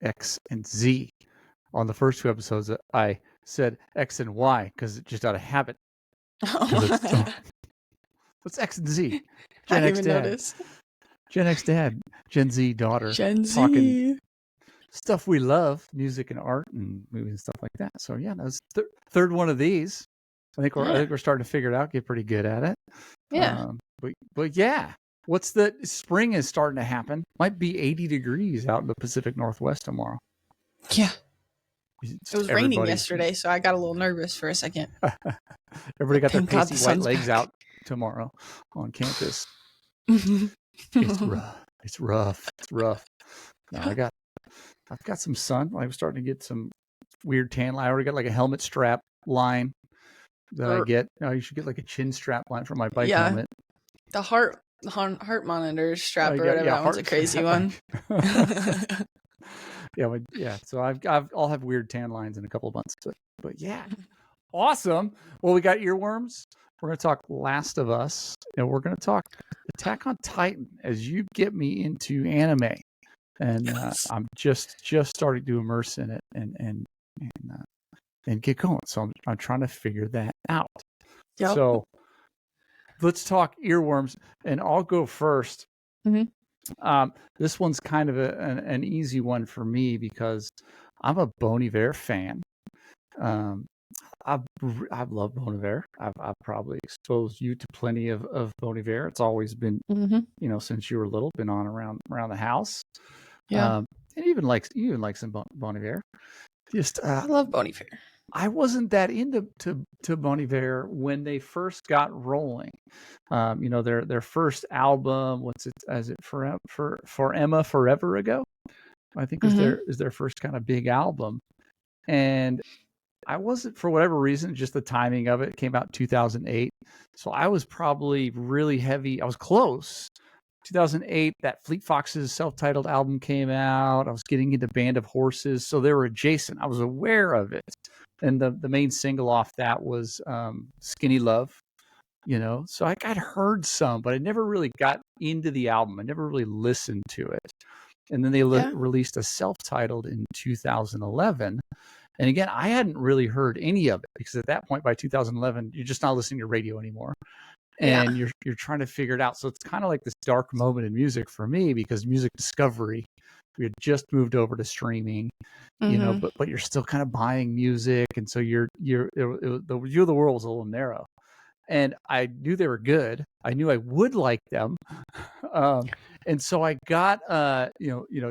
X and Z. On the first 2 episodes, I said X and Y because it's just out of habit. What's X and Z? Gen X dad. Gen X dad. Gen Z daughter. Gen Z. Talking stuff we love, music and art and movies and stuff like that. So yeah, that's third one of these. I think we're starting to figure it out, get pretty good at it. Yeah. But yeah, what's the spring is starting to happen. Might be 80 degrees out in the Pacific Northwest tomorrow. Yeah. It was raining yesterday, so I got a little nervous for a second. Everybody got their pasty white legs out tomorrow on campus. It's rough. No, I've got some sun. I'm starting to get some weird tan line. I already got like a helmet strap line that I get. You should get like a chin strap line for my bike helmet. The heart monitor strap or whatever. That one's a crazy one. Yeah. So I'll have weird tan lines in a couple of months. But yeah, awesome. Well, we got Earworms. We're going to talk Last of Us, and we're going to talk Attack on Titan as you get me into anime. And I'm just starting to immerse in it and get going. So I'm trying to figure that out. Yep. So let's talk Earworms, and I'll go first. Mm-hmm. This one's kind of an easy one for me because I'm a Bon Iver fan. I've loved Bon Iver. I've probably exposed you to plenty of Bon Iver. It's always been, since you were little, been on around the house. Yeah, and even like some Bon Iver. I love Bon Iver. I wasn't that into Bon Iver when they first got rolling. Their first album, what's it? Is it for Emma Forever Ago? I think is their first kind of big album, and I wasn't, for whatever reason, just the timing of it came out in 2008. So I was probably really heavy. I was close. 2008, that Fleet Foxes self-titled album came out. I was getting into Band of Horses. So they were adjacent. I was aware of it. And the main single off that was Skinny Love, So I'd heard some, but I never really got into the album. I never really listened to it. And then they released a self-titled in 2011. And again, I hadn't really heard any of it because at that point, by 2011, you're just not listening to radio anymore. And you're trying to figure it out. So it's kind of like this dark moment in music for me because music discovery, we had just moved over to streaming, but you're still kind of buying music. And so the view of the world was a little narrow. And I knew they were good. I knew I would like them. And so I got,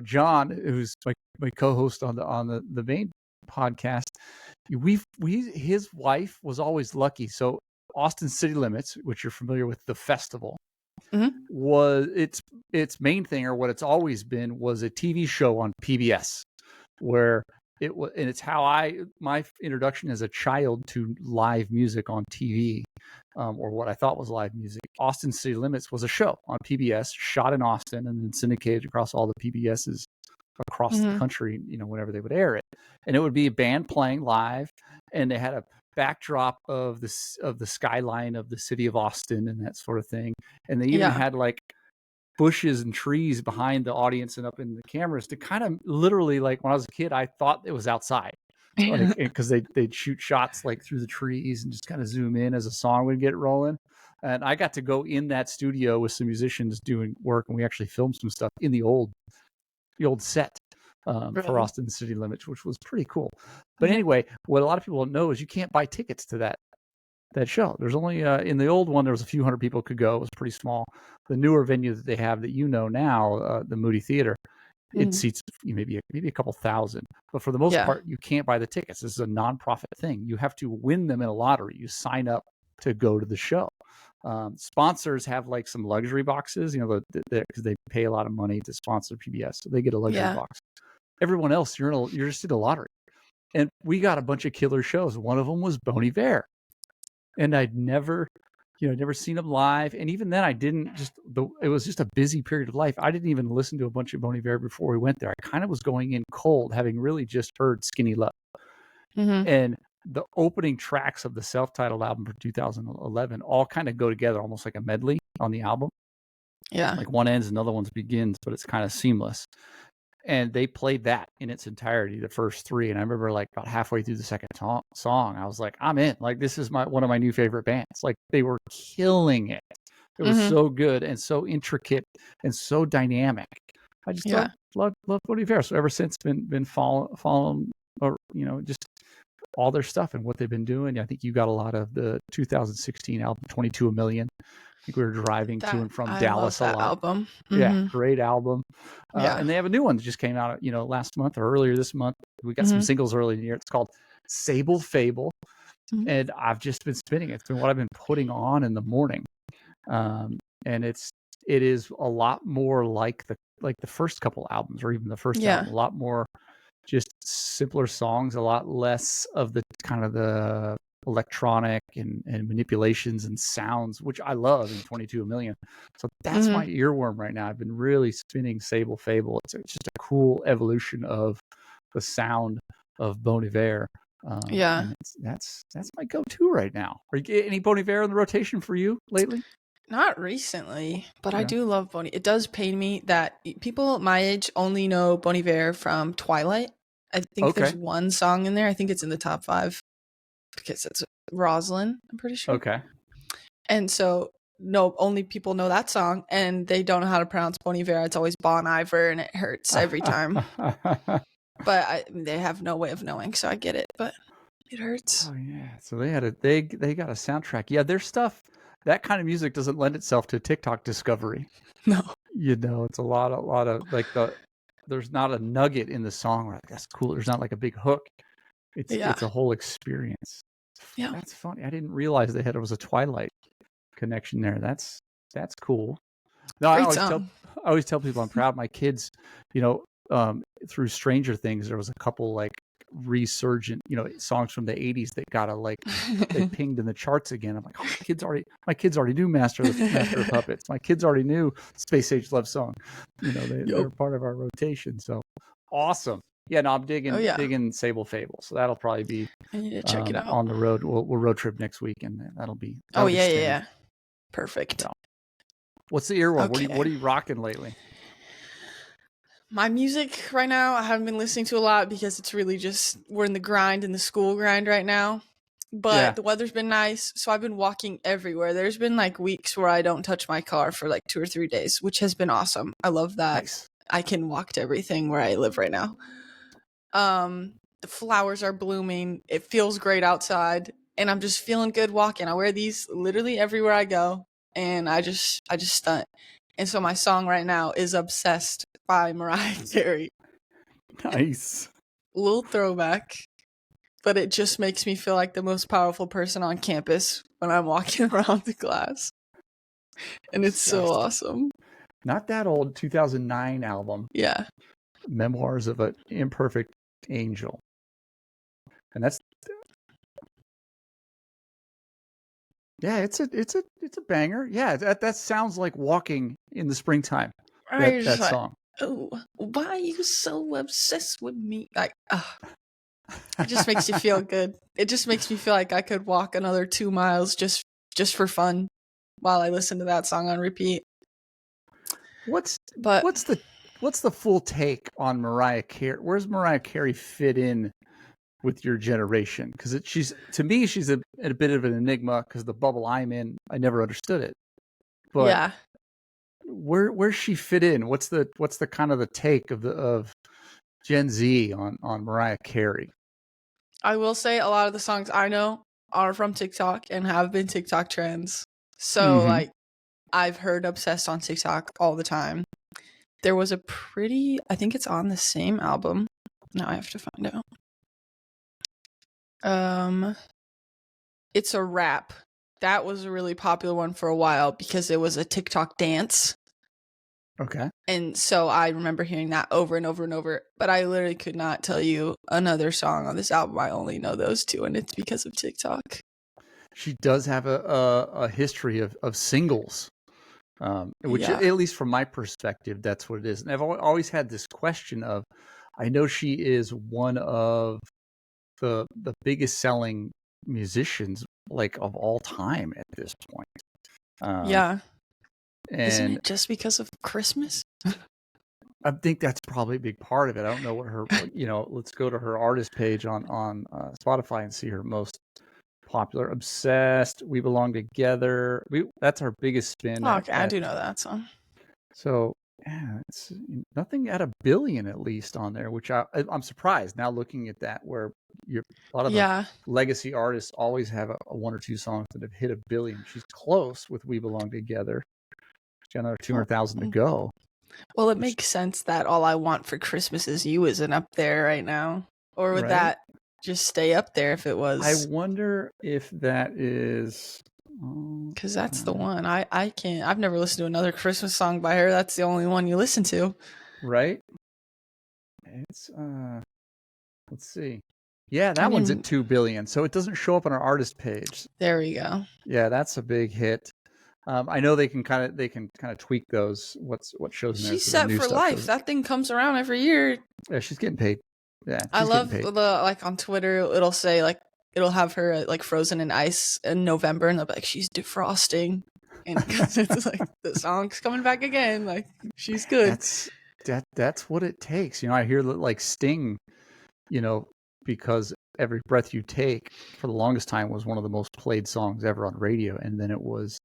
John, who's my co-host on the main podcast. His wife was always lucky. So Austin City Limits, which you're familiar with, the festival, was its main thing, or what it's always been, was a TV show on PBS, where it was, and it's how my introduction as a child to live music on TV, or what I thought was live music. Austin City Limits was a show on PBS, shot in Austin, and then syndicated across all the PBSs across the country, whenever they would air it. And it would be a band playing live, and they had a backdrop of the skyline of the city of Austin and that sort of thing. And they even had like bushes and trees behind the audience and up in the cameras to kind of literally, like when I was a kid, I thought it was outside, because they'd shoot shots like through the trees and just kind of zoom in as a song would get rolling. And I got to go in that studio with some musicians doing work, and we actually filmed some stuff in the old set for Austin City Limits, which was pretty cool. But anyway, what a lot of people don't know is you can't buy tickets to that show. There's only in the old one, there was a few hundred people could go. It was pretty small. The newer venue that they have that now, the Moody Theater, it seats maybe a couple thousand. But for the most part, you can't buy the tickets. This is a nonprofit thing. You have to win them in a lottery. You sign up to go to the show. Sponsors have like some luxury boxes, because they pay a lot of money to sponsor PBS, so they get a luxury box. Everyone else, you're just in a lottery. And we got a bunch of killer shows. One of them was Bon Iver, and I'd never seen them live. And even then, I didn't. It was just a busy period of life. I didn't even listen to a bunch of Bon Iver before we went there. I kind of was going in cold, having really just heard Skinny Love, and the opening tracks of the self-titled album for 2011 all kind of go together, almost like a medley on the album. Yeah, like one ends, another one begins, but it's kind of seamless. and they played that in its entirety, the first three. And I remember like about halfway through the second song, I was like, I'm in. Like, this is one of my new favorite bands. Like, they were killing it. It was so good and so intricate and so dynamic. I just love Bon Iver. So ever since, been following, or just all their stuff and what they've been doing. I think you got a lot of the 2016 album, 22 a Million. I think we were driving to and from Dallas a lot. Album. Yeah, great album. And they have a new one that just came out, last month or earlier this month. We got some singles early in the year. It's called Sable Fable. And I've just been spinning it. It's been what I've been putting on in the morning. And it is a lot more like the first couple albums, or even the first album, a lot more just simpler songs, a lot less of the kind of the electronic and manipulations and sounds, which I love in 22 a Million. So that's my earworm right now. I've been really spinning Sable Fable. It's just a cool evolution of the sound of Bon Iver. And that's my go-to right now. Are you getting any Bon Iver in the rotation for you lately? Not recently, but I do love Bon Iver. It does pain me that people my age only know Bon Iver from Twilight. I think there's one song in there. I think it's in the top 5 because it's Rosalind, I'm pretty sure. Okay. And so, only people know that song, and they don't know how to pronounce Bon Iver. It's always Bon Iver, and it hurts every time. But they have no way of knowing, so I get it, but it hurts. Oh yeah. So they got a soundtrack. Yeah, their stuff. That kind of music doesn't lend itself to TikTok discovery. No. It's a lot of like there's not a nugget in the song where that's cool. There's not like a big hook. It's a whole experience. Yeah. That's funny. I didn't realize it was a Twilight connection there. That's cool. No, I always tell people I'm proud. My kids, through Stranger Things, there was a couple like resurgent, songs from the 80s that got they pinged in the charts again. I'm like, oh, my kids already knew Master of Puppets. My kids already knew Space Age Love Song. They're part of our rotation. So awesome. Yeah, no, I'm digging Sable Fable. So that'll probably be I need to check it out on the road. We'll road trip next week, and that'll be perfect. So, what's the earworm? Okay. What are you rocking lately? My music right now, I haven't been listening to a lot because it's really just, we're in the school grind right now. But the weather's been nice, so I've been walking everywhere. There's been like weeks where I don't touch my car for like 2 or 3 days, which has been awesome. I love that. Nice. I can walk to everything where I live right now. The flowers are blooming. It feels great outside, and I'm just feeling good walking. I wear these literally everywhere I go, and I just stunt. And so my song right now is Obsessed by Mariah Carey. Nice. Little throwback, but it just makes me feel like the most powerful person on campus when I'm walking around the class. And it's so awesome. Not that old, 2009 album. Yeah. Memoirs of an Imperfect Angel. And that's it's a banger. Yeah, that sounds like walking in the springtime. That song. Oh, why are you so obsessed with me? Like, it just makes you feel good. It just makes me feel like I could walk another 2 miles just for fun while I listen to that song on repeat. What's the full take on Mariah Carey? Where's Mariah Carey fit in with your generation? Because she's a bit of an enigma, because the bubble I'm in, I never understood it. But where's she fit in? What's the kind of the take of Gen Z on Mariah Carey? I will say a lot of the songs I know are from TikTok and have been TikTok trends. So like, I've heard Obsessed on TikTok all the time. There was I think it's on the same album. Now I have to find out. It's a rap. That was a really popular one for a while because it was a TikTok dance. Okay. And so I remember hearing that over and over and over, but I literally could not tell you another song on this album. I only know those two, and it's because of TikTok. She does have a history of singles, which at least from my perspective, that's what it is. And I've always had this question of, I know she is one of the biggest selling musicians like of all time at this point. And isn't it just because of Christmas? I think that's probably a big part of it. I don't know what her, let's go to her artist page on Spotify and see her most popular. Obsessed, We Belong Together. That's our biggest spin. Oh, okay, I do know that song. So yeah, it's nothing at 1 billion at least on there, which I'm surprised now looking at that, where a lot of the legacy artists always have a 1 or 2 songs that have hit 1 billion. She's close with We Belong Together. She's got another 200,000 to go. Well, it makes sense that All I Want for Christmas Is You isn't up there right now. Or would that just stay up there if it was? I wonder if that is... Because that's the one. I can't... I've never listened to another Christmas song by her. That's the only one you listen to. Right? It's... let's see. Yeah, that one's at 2 billion. So it doesn't show up on our artist page. There we go. Yeah, that's a big hit. I know they can kind of tweak those. What shows in there? She's set for life. That thing comes around every year. Yeah, she's getting paid. Yeah, I love like on Twitter, it'll say like it'll have her like frozen in ice in November, and they'll be like she's defrosting, and it's like the song's coming back again. Like she's good. That's what it takes. I hear like Sting, because Every Breath You Take for the longest time was one of the most played songs ever on radio, and then it was.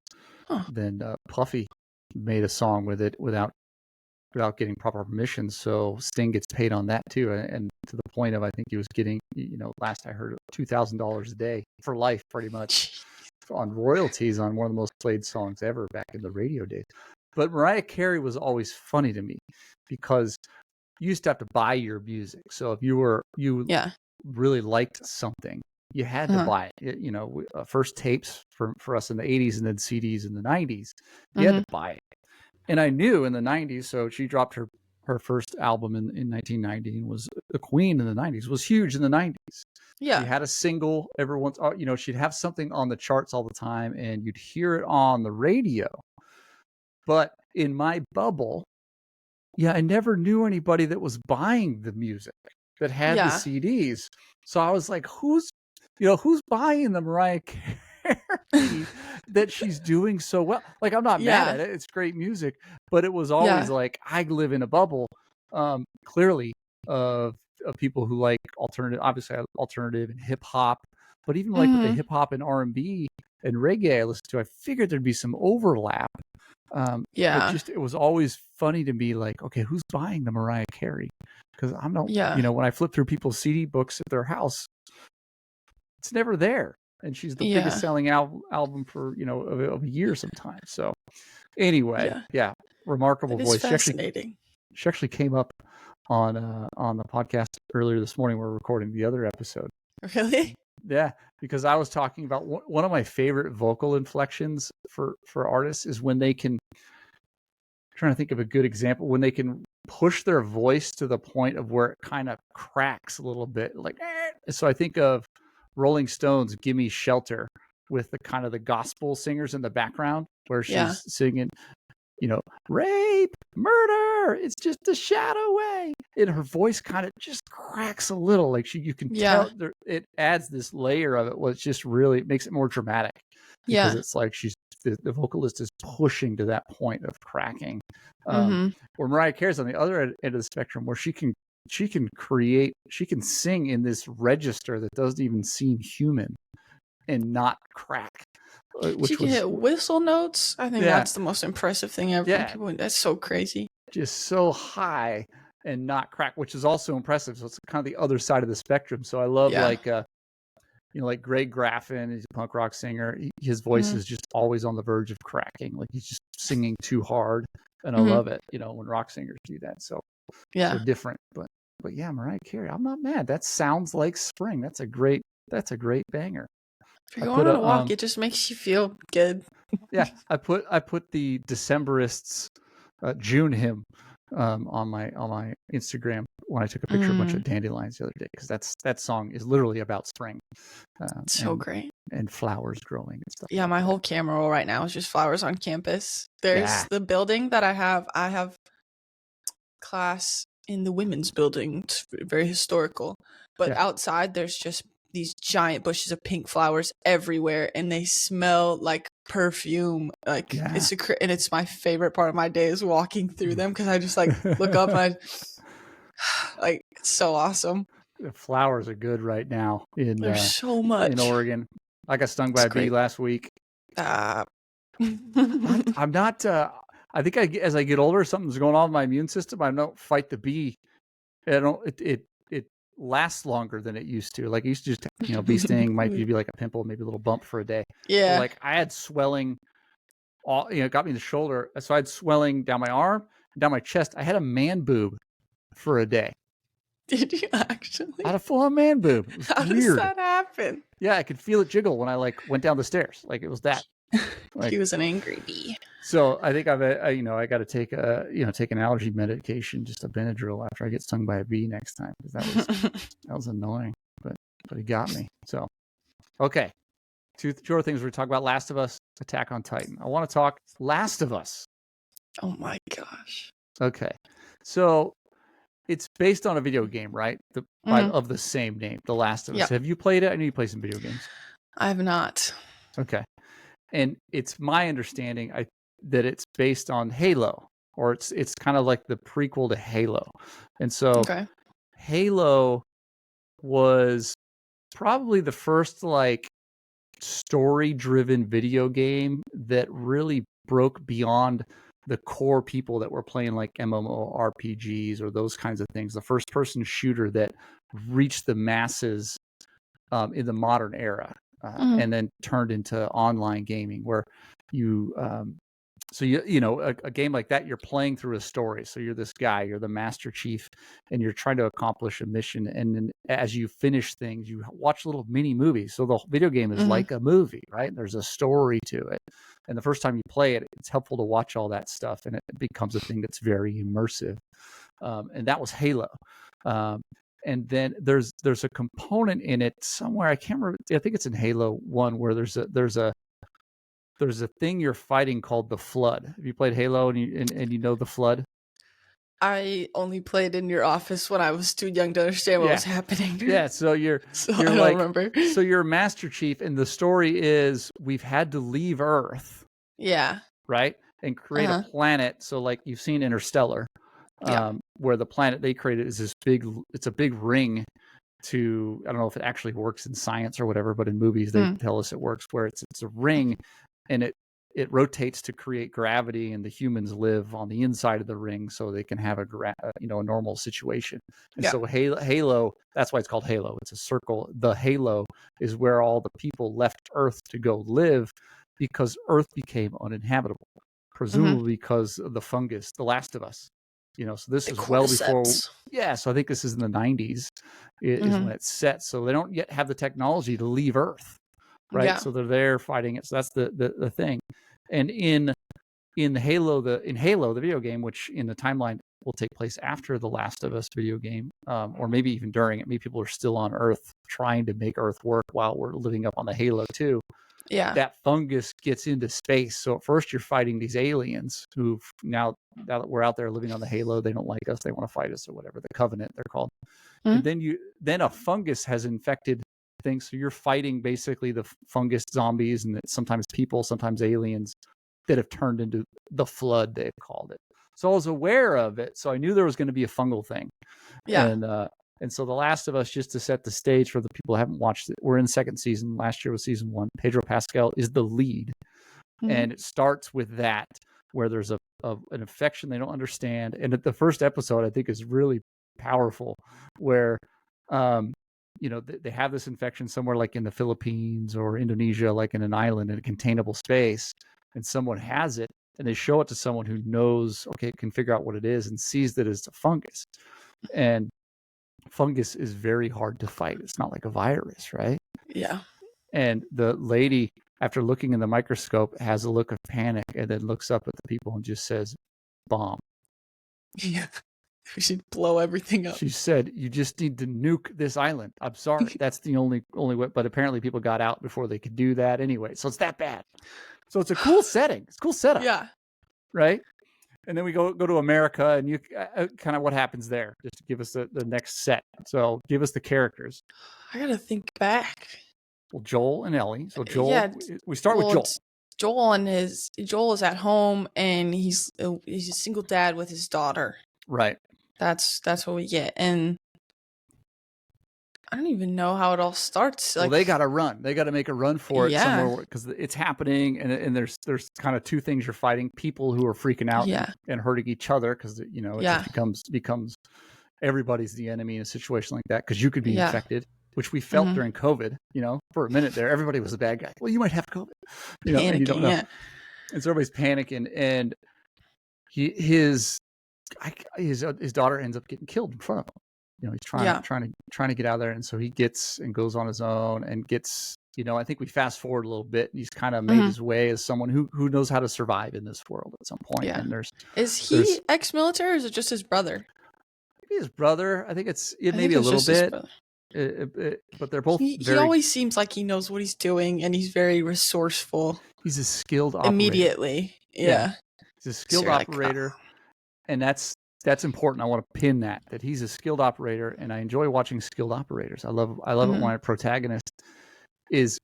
Then Puffy made a song with it without getting proper permission, so Sting gets paid on that too, and to the point of I think he was getting, last I heard, $2,000 a day for life, pretty much, on royalties on one of the most played songs ever back in the radio days. But Mariah Carey was always funny to me because you used to have to buy your music. So if you really liked something, you had to buy it. First tapes for us in the 80s and then CDs in the 90s. You had to buy it. And I knew in the 90s, so she dropped her first album in 1990 and was the Queen in the 90s, was huge in the 90s. Yeah. She had a single every once, she'd have something on the charts all the time and you'd hear it on the radio. But in my bubble, I never knew anybody that was buying the music that had the CDs. So I was like, who's buying the Mariah Carey that she's doing so well? Like, I'm not mad at it. It's great music, but it was always like, I live in a bubble, clearly, of people who like alternative and hip hop, but even like with the hip hop and R&B and reggae I listened to, I figured there'd be some overlap. It was always funny to me, like, okay, who's buying the Mariah Carey? Because I'm not, when I flip through people's CD books at their house, it's never there, and she's the biggest selling album for of a year sometimes. So anyway, remarkable voice. Fascinating. She actually came up on the podcast earlier this morning. We're recording the other episode. Really? Yeah, because I was talking about one of my favorite vocal inflections for artists is when they can. I'm trying to think of a good example, when they can push their voice to the point of where it kind of cracks a little bit, like. So I think of Rolling Stones' "Gimme Shelter" with the kind of the gospel singers in the background, where she's singing, rape, murder, it's just a shadow away, and her voice kind of just cracks a little, like you can tell it adds this layer of it. Well, it's just really, it makes it more dramatic because it's like the vocalist is pushing to that point of cracking. Where Mariah Carey's on the other end of the spectrum, where she can sing in this register that doesn't even seem human and not crack. She can hit whistle notes. I think that's the most impressive thing ever. Yeah. That's so crazy. Just so high and not crack, which is also impressive. So it's kind of the other side of the spectrum. So I love like Greg Graffin, he's a punk rock singer. His voice is just always on the verge of cracking. Like he's just singing too hard. And I love it, when rock singers do that. So so different. But yeah, Mariah Carey, I'm not mad. That sounds like spring. That's a great banger. If you're going on a walk, it just makes you feel good. Yeah, I put the Decemberists June hymn on my Instagram when I took a picture of a bunch of dandelions the other day, because that song is literally about spring. So great. And flowers growing and stuff. Yeah, my whole camera roll right now is just flowers on campus. There's the building that I have class in the women's building. It's very historical. But outside there's just these giant bushes of pink flowers everywhere, and they smell like perfume. Like and it's my favorite part of my day is walking through them, because I just like look up and like, it's so awesome. The flowers are good right now There's so much in Oregon. I got stung by a bee last week. I'm not. I think as I get older, something's going on with my immune system. I don't fight the bee. I don't. It lasts longer than it used to. Like it used to just, bee sting might be like a pimple, maybe a little bump for a day. Yeah. But like I had swelling, it got me in the shoulder. So I had swelling down my arm, down my chest. I had a man boob for a day. Did you actually? I had a full-on man boob. It was How weird. does that happen? Yeah, I could feel it jiggle when I like went down the stairs. Like it was that. Like, he was an angry bee. So I think I got to take take an allergy medication, just a Benadryl, after I get stung by a bee next time, because that was annoying, but it got me. So, okay, two other things we're talking about: Last of Us, Attack on Titan. I want to talk Last of Us. Oh my gosh. Okay, so it's based on a video game, right? Of the same name, The Last of Us. Yep. Have you played it? I know you play some video games. I have not. Okay. And it's my understanding that it's based on Halo, or it's kind of like the prequel to Halo. And so Halo was probably the first like story-driven video game that really broke beyond the core people that were playing like MMORPGs or those kinds of things. The first-person shooter that reached the masses in the modern era. And then turned into online gaming, where you a game like that, you're playing through a story. So you're this guy, you're the Master Chief, and you're trying to accomplish a mission. And then as you finish things, you watch little mini movies. So the video game is like a movie, right? There's a story to it. And the first time you play it, it's helpful to watch all that stuff, and it becomes a thing that's very immersive. And that was Halo. And then there's a component in it somewhere, I can't remember. I think it's in Halo 1, where there's a thing you're fighting called the Flood. Have you played Halo and you know the Flood? I only played in your office when I was too young to understand what was happening. Yeah, so you're I don't remember. So you're Master Chief, and the story is we've had to leave Earth. Yeah. Right? And create a planet. So like you've seen Interstellar. Where the planet they created is it's a big ring to, I don't know if it actually works in science or whatever, but in movies they tell us it works, where it's a ring, and it rotates to create gravity, and the humans live on the inside of the ring so they can have a normal situation. And so Halo, that's why it's called Halo. It's a circle. The Halo is where all the people left Earth to go live, because Earth became uninhabitable, presumably because of the fungus, The Last of Us. So this is well before. Yeah, so I think this is in the 90s is when it's set. So they don't yet have the technology to leave Earth, right? Yeah. So they're there fighting it. So that's the thing. And in Halo, the video game, which in the timeline will take place after the Last of Us video game, or maybe even during it. Maybe people are still on Earth trying to make Earth work while we're living up on the Halo too. Yeah, that fungus gets into space. So at first you're fighting these aliens who now that we're out there living on the Halo, they don't like us. They want to fight us or whatever. The Covenant, they're called. And then a fungus has infected things. So you're fighting basically the fungus zombies, and it's sometimes people, sometimes aliens that have turned into the Flood, they've called it. So I was aware of it. So I knew there was going to be a fungal thing. Yeah. And so The Last of Us, just to set the stage for the people who haven't watched it, we're in second season. Last year was season 1. Pedro Pascal is the lead. And it starts with that, where there's an infection they don't understand. And the first episode, I think, is really powerful, where, they have this infection somewhere like in the Philippines or Indonesia, like in an island in a containable space, and someone has it, and they show it to someone who knows, can figure out what it is, and sees that it's a fungus. And fungus is very hard to fight. It's not like a virus, right? Yeah. And the lady, after looking in the microscope, has a look of panic, and then looks up at the people and just says, "Bomb." Yeah. We should blow everything up. She said, "You just need to nuke this island. I'm sorry. That's the only way." But apparently people got out before they could do that anyway. So it's that bad. So it's a cool setting. It's a cool setup. Yeah. Right? and then we go to America, and you kind of what happens there. Just to give us the next set. So give us the characters. I gotta think back. Well, Joel and Ellie. So Joel, we start with Joel. Joel is at home, and he's a single dad with his daughter. Right. That's what we get, and I don't even know how it all starts. Well, they got to run. They got to make a run for it somewhere because it's happening, and there's kind of two things you're fighting: people who are freaking out and hurting each other because it just becomes everybody's the enemy in a situation like that because you could be infected, which we felt during COVID. For a minute there, everybody was a bad guy. Well, you might have COVID. Panicking, and you don't know. And so everybody's panicking, and his daughter ends up getting killed in front of him. He's trying to get out of there, and so he goes on his own and gets. I think we fast forward a little bit, and he's kind of made his way as someone who knows how to survive in this world at some point. Yeah. And is he ex-military, or is it just his brother? Maybe his brother. I think maybe a little bit. But they're both. He always seems like he knows what he's doing, and he's very resourceful. He's a skilled operator. Immediately, yeah. He's a skilled operator, and that's important. I want to pin that he's a skilled operator, and I enjoy watching skilled operators. I love it when a protagonist is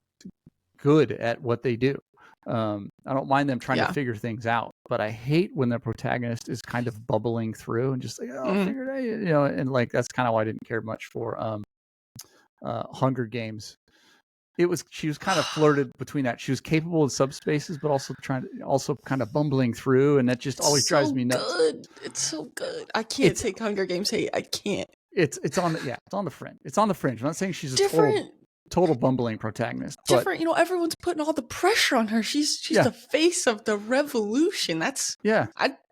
good at what they do. I don't mind them trying to figure things out, but I hate when the protagonist is kind of bubbling through and just like, I'll figure it out, and like that's kind of why I didn't care much for Hunger Games. She was kind of flirted between that. She was capable of subspaces, but also kind of bumbling through, and that just always drives me nuts. It's so good. I can't take Hunger Games hate. I can't. It's on the fringe. It's on the fringe. I'm not saying she's a total bumbling protagonist. Different, everyone's putting all the pressure on her. She's the face of the revolution. That's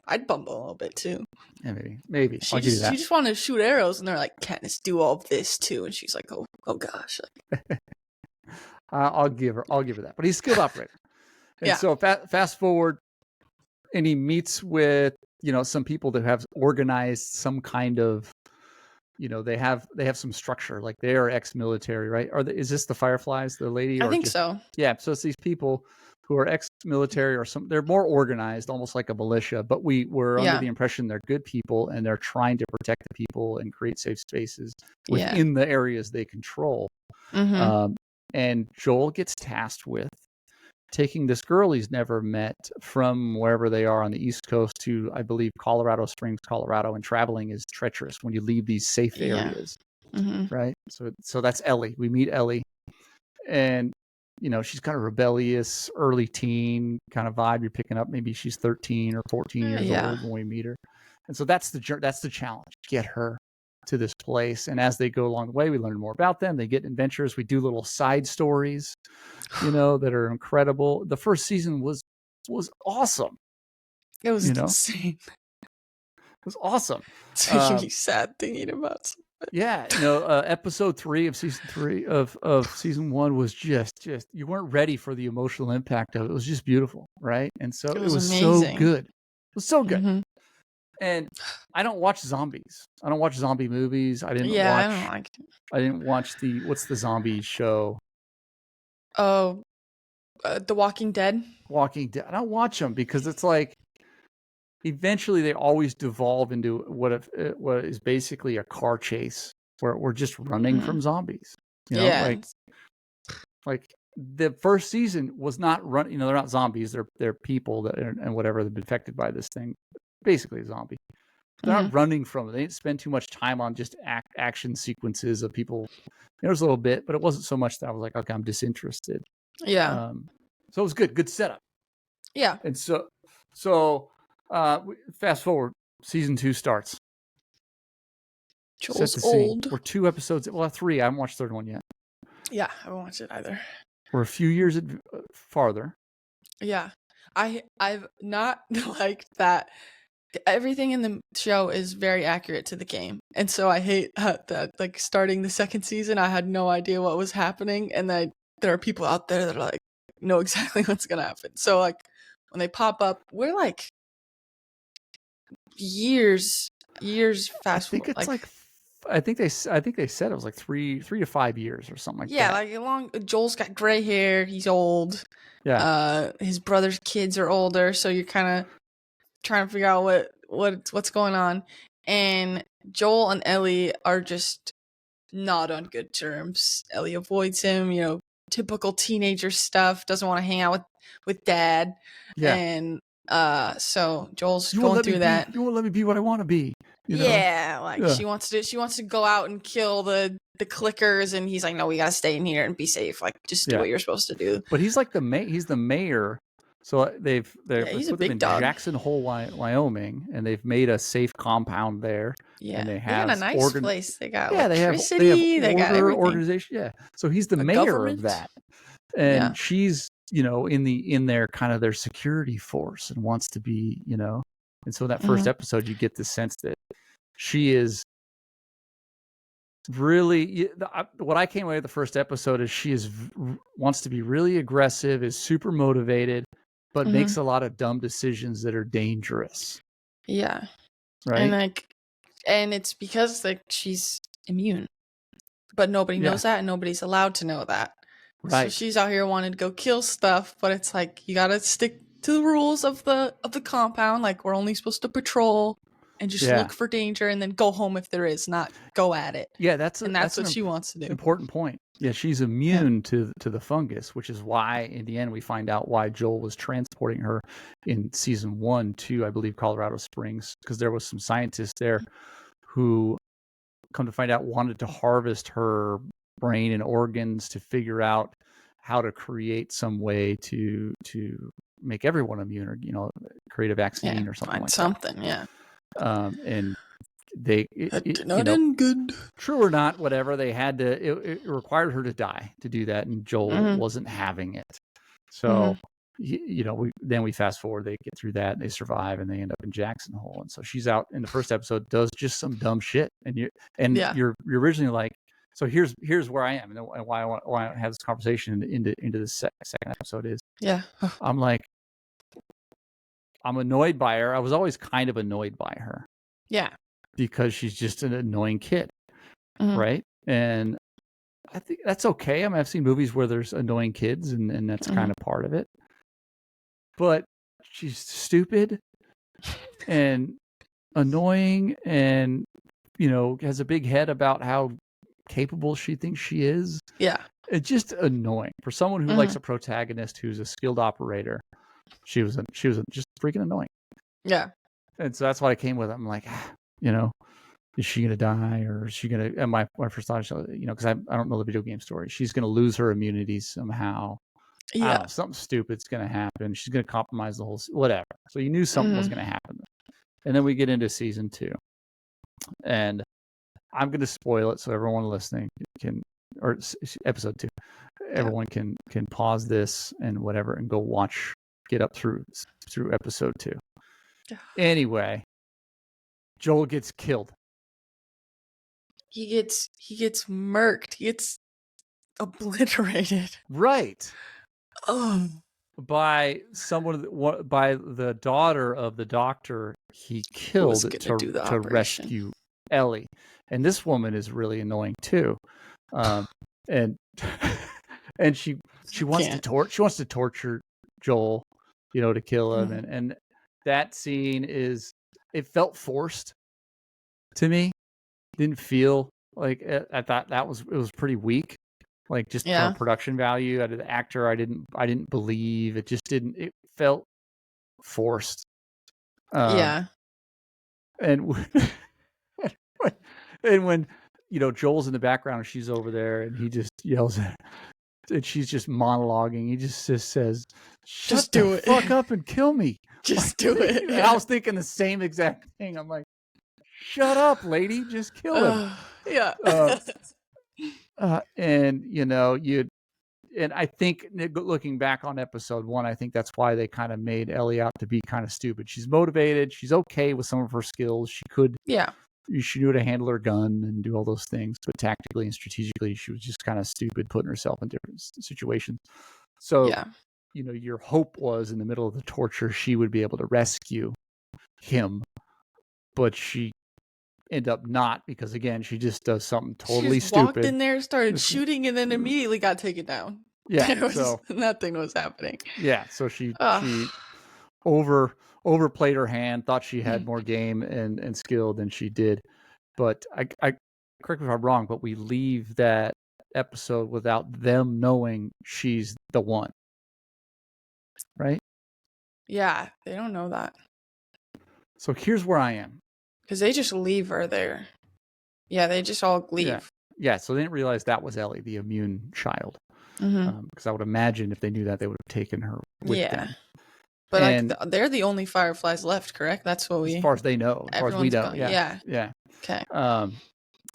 I'd bumble a little bit too. Yeah, maybe. I'll give you that. She just wanted to shoot arrows, and they're like, Katniss, do all of this too, and she's like, oh gosh. I'll give her that. But he's a skilled operator. And so fast forward, and he meets with, some people that have organized some kind of, they have some structure, like they are ex-military, right? Is this the Fireflies, the lady? I think so. Yeah. So it's these people who are ex-military they're more organized, almost like a militia, but we were under the impression they're good people and they're trying to protect the people and create safe spaces within the areas they control. And Joel gets tasked with taking this girl he's never met from wherever they are on the East Coast to, I believe, Colorado Springs, Colorado. And traveling is treacherous when you leave these safe areas, right? So that's Ellie. We meet Ellie, and she's kind of rebellious, early teen kind of vibe you're picking up. Maybe she's 13 or 14 years old when we meet her, and so that's the challenge. Get her to this place, and as they go along the way, we learn more about them. They get adventures. We do little side stories, that are incredible. The first season was awesome. It was insane. It was awesome. It's making me sad thinking about something. Yeah, episode 3 of season 3 of season 1 was just you weren't ready for the emotional impact of it. It was just beautiful, right? And so it was so good. It was so good. And I don't watch zombies. I don't watch zombie movies. I don't like it. I didn't watch what's the zombie show? Oh, The Walking Dead. Walking Dead. I don't watch them because it's like eventually they always devolve into what is basically a car chase where we're just running from zombies. Like the first season was not run. They're not zombies. They're people that and whatever they've been affected by this thing. Basically a zombie. They're not running from it. They didn't spend too much time on just action sequences of people. There was a little bit, but it wasn't so much that I was like, okay, I'm disinterested. Yeah. So it was good setup. Yeah. And so fast forward, season 2 starts. Joel's old. We're 2 episodes. Well, 3. I haven't watched the third one yet. Yeah, I haven't watched it either. We're a few years farther. Yeah. I've not liked that. Everything in the show is very accurate to the game, and so I hate that. Like starting the second season, I had no idea what was happening, and then there are people out there that are like know exactly what's gonna happen. So like when they pop up, we're like years fast. I think it's like I think they said it was like 3 to 5 years or something like that. Yeah, like Joel's got gray hair. He's old. Yeah. His brother's kids are older, so you're kind of. trying to figure out what's going on, and Joel and Ellie are just not on good terms. Ellie avoids him, typical teenager stuff, doesn't want to hang out with dad. Yeah. And so Joel's You won't going let through me that. be, you won't let me be what I want to be. Yeah, Yeah. she wants to go out and kill the clickers, and he's like, no, we gotta stay in here and be safe. Like, just do what you're supposed to do. But he's like he's the mayor. So they've he's a put them big in dog. Jackson Hole, Wyoming, and they've made a safe compound there. Yeah, and they got a nice place. They got electricity. They got everything. Organization. Yeah, so he's the mayor of that, and she's in their kind of their security force and wants to be, and so in that first episode you get the sense that she is really, what I came away with the first episode is she wants to be really aggressive, is super motivated, but makes a lot of dumb decisions that are dangerous. Yeah. Right. And it's because she's immune, but nobody knows that, and nobody's allowed to know that. Right. So she's out here wanting to go kill stuff, but it's like, you got to stick to the rules of the compound. Like, we're only supposed to patrol and just look for danger, and then go home if there is, not go at it. Yeah, that's what she wants to do. Important point. Yeah, she's immune to the fungus, which is why in the end we find out why Joel was transporting her in season 1 to, I believe, Colorado Springs, because there was some scientists there who, come to find out, wanted to harvest her brain and organs to figure out how to create some way to make everyone immune, or create a vaccine or something like something, that. And they not in good. True or not, whatever, they had to. It required her to die to do that, and Joel wasn't having it. So we fast forward. They get through that, and they survive, and they end up in Jackson Hole. And so she's out in the first episode, does just some dumb shit, and you're originally like, so here's where I am, and why I have this conversation into the second episode is I'm like, I'm annoyed by her. I was always kind of annoyed by her. Yeah. Because she's just an annoying kid. Right? And I think that's okay. I mean, I've seen movies where there's annoying kids, and that's kind of part of it. But she's stupid and annoying, and, has a big head about how capable she thinks she is. Yeah. It's just annoying. For someone who likes a protagonist who's a skilled operator, she was just freaking annoying. Yeah. And so that's what I came with. I'm like, is she gonna die, or is she gonna? And my first thought is, because I don't know the video game story. She's gonna lose her immunity somehow. Yeah, I don't know, something stupid's gonna happen. She's gonna compromise the whole whatever. So you knew something was gonna happen. And then we get into season 2, and I'm gonna spoil it so everyone listening can, or episode 2, everyone can pause this and whatever and go get up through episode 2. Anyway, Joel gets killed. He gets murked. He gets obliterated. Right. By the daughter of the doctor he killed to rescue Ellie. And this woman is really annoying too. And she wants to torture Joel, to kill him. And that scene it felt forced to me. Didn't feel like, I thought it was pretty weak, like just from production value. Out of the actor, I didn't believe it. Just didn't. It felt forced. And when Joel's in the background and she's over there, and he just yells at her, and she's just monologuing. He just says, "Just do it. Fuck up and kill me. Just do it." And I was thinking the same exact thing. I'm like, shut up, lady. Just kill him. And I think, looking back on episode 1, I think that's why they kind of made Ellie out to be kind of stupid. She's motivated. She's okay with some of her skills. She knew how to handle her gun and do all those things, but tactically and strategically, she was just kind of stupid, putting herself in different situations. So, your hope was in the middle of the torture, she would be able to rescue him, but she end up not, because again, she just does something totally stupid. Walked in there, started shooting, and then immediately got taken down. Yeah, so nothing was happening. Yeah, so she over overplayed her hand, thought she had more game and skill than she did. But I correct me if I'm wrong, but we leave that episode without them knowing she's the one, right? Yeah, they don't know that. So here's where I am. Because they just leave her there. Yeah, they just all leave. Yeah, so they didn't realize that was Ellie, the immune child. Because I would imagine if they knew that, they would have taken her with them. But and they're the only Fireflies left, correct? That's what as far as they know, as far as we know. Yeah. Okay.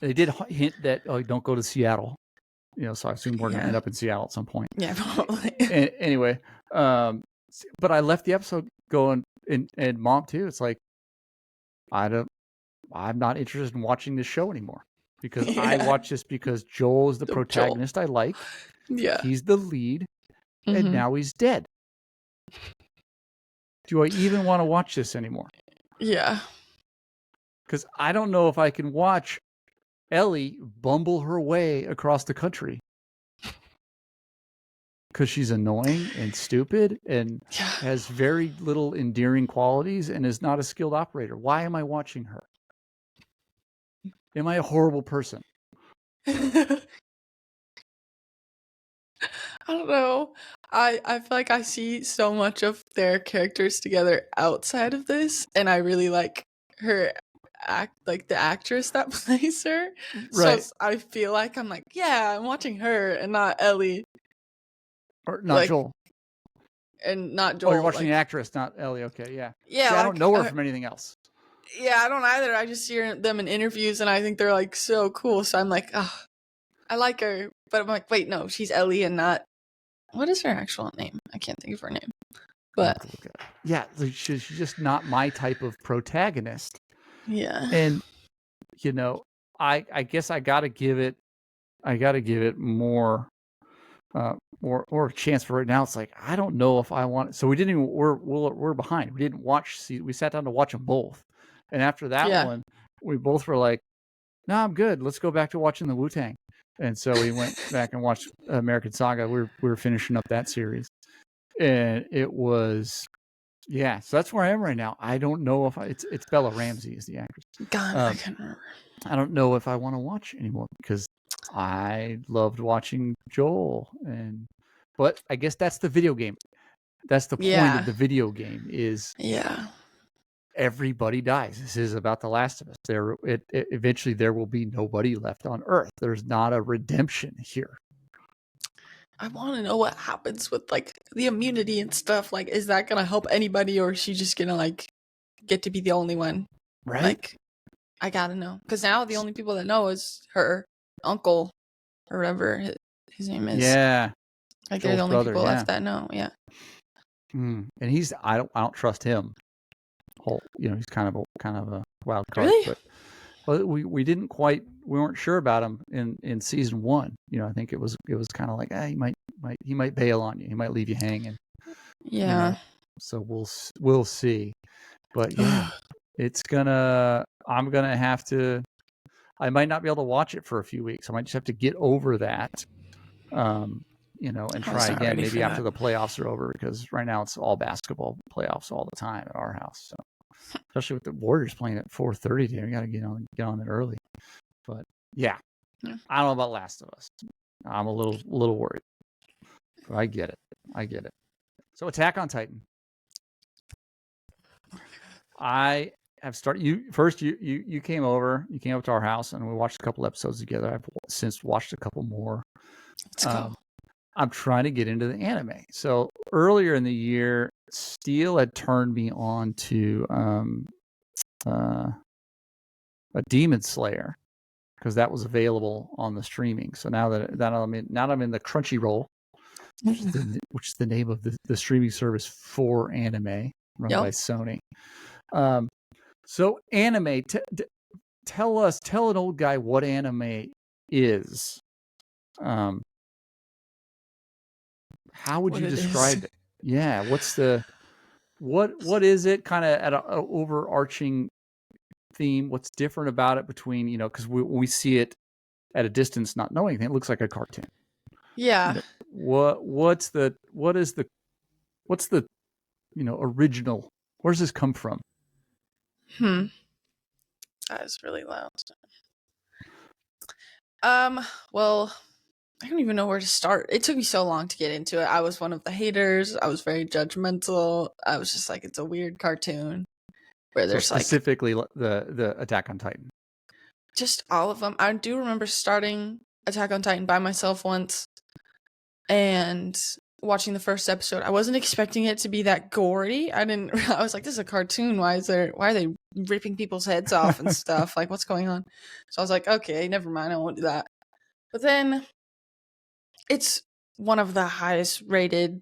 They did hint that don't go to Seattle. So I assume we're going to end up in Seattle at some point. Yeah, probably. Anyway, but I left the episode going, and Mom too. It's like, I'm not interested in watching this show anymore because I watch this because Joel is the protagonist I like. Yeah. He's the lead, and now he's dead. Do I even want to watch this anymore? Yeah. Because I don't know if I can watch Ellie bumble her way across the country. Because she's annoying and stupid and has very little endearing qualities and is not a skilled operator. Why am I watching her? Am I a horrible person? I don't know. I feel like I see so much of their characters together outside of this, and I really like her the actress that plays her. Right. So I feel like I'm like, yeah, I'm watching her and not Ellie. Or not Joel. And not Joel. Oh, you're watching the actress, not Ellie. Okay, yeah. Yeah. See, I don't know her from anything else. Yeah, I don't either. I just see them in interviews, and I think they're like so cool. So I'm like, oh, I like her. But I'm like, wait, no, she's Ellie and not. What is her actual name? I can't think of her name. But yeah, she's just not my type of protagonist. Yeah. And I guess I gotta give it more a chance for right now. It's like I don't know if I want. So we didn't even. We're behind. We didn't watch. We sat down to watch them both, and after that one, we both were like, "No, I'm good. Let's go back to watching the Wu-Tang." And so we went back and watched American Saga. We were finishing up that series, and it was, so that's where I am right now. I don't know if it's Bella Ramsey is the actress. God, I can't remember. I don't know if I want to watch anymore because I loved watching Joel, but I guess that's the video game. That's the point of the video game is everybody dies. This is about The Last of Us. Eventually there will be nobody left on Earth. There's not a redemption here. I want to know what happens with like the immunity and stuff. Like, is that gonna help anybody, or is she just gonna like get to be the only one? Right. Like, I gotta know because now the only people that know is her uncle or whatever his name is. Yeah. Like they're the only people left that know. Yeah. And he's I don't trust him. He's kind of a wild card. Really? But we weren't sure about him in season 1. I think it was kind of like he might bail on you. He might leave you hanging. Yeah. So we'll see. But yeah, I'm gonna have to. I might not be able to watch it for a few weeks. I might just have to get over that. And try again maybe after the playoffs are over, because right now it's all basketball playoffs all the time at our house. So especially with the Warriors playing at 4:30 today, we got to get on it early. But yeah, I don't know about Last of Us. I'm a little worried. But I get it. So Attack on Titan. I have started. You came over. You came up to our house and we watched a couple episodes together. I've since watched a couple more. Let's go. I'm trying to get into the anime. So earlier in the year, Steele had turned me on to a Demon Slayer because that was available on the streaming. So now that I'm in the Crunchyroll, which is the name of the streaming service for anime run by Sony. So anime, tell an old guy what anime is. How would you describe it? Yeah, what is it? Kind of at an overarching theme. What's different about it between because when we see it at a distance, not knowing anything, it looks like a cartoon. Yeah. What's the original Where's this come from? That is really loud. Well, I don't even know where to start. It took me so long to get into it. I was one of the haters. I was very judgmental. I was just like, it's a weird cartoon where there's specifically the Attack on Titan. Just all of them. I do remember starting Attack on Titan by myself once and watching the first episode. I wasn't expecting it to be that gory. I was like, this is a cartoon. Why are they ripping people's heads off and stuff? Like, what's going on? So I was like, okay, never mind. I won't do that. But then it's one of the highest rated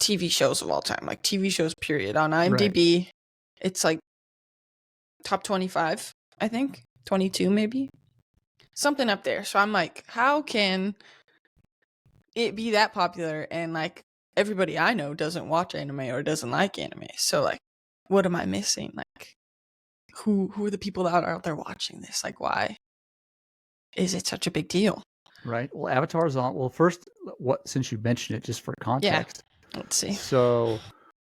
TV shows of all time, like TV shows period. On IMDb, right. It's like top 25, I think. 22 maybe. Something up there. So I'm like, how can it be that popular and like everybody I know doesn't watch anime or doesn't like anime? So like, what am I missing? Like, who are the people that are out there watching this? Like, why is it such a big deal? Right. Well, Avatar's on. Well, first, since you mentioned it, just for context. Yeah. Let's see. So,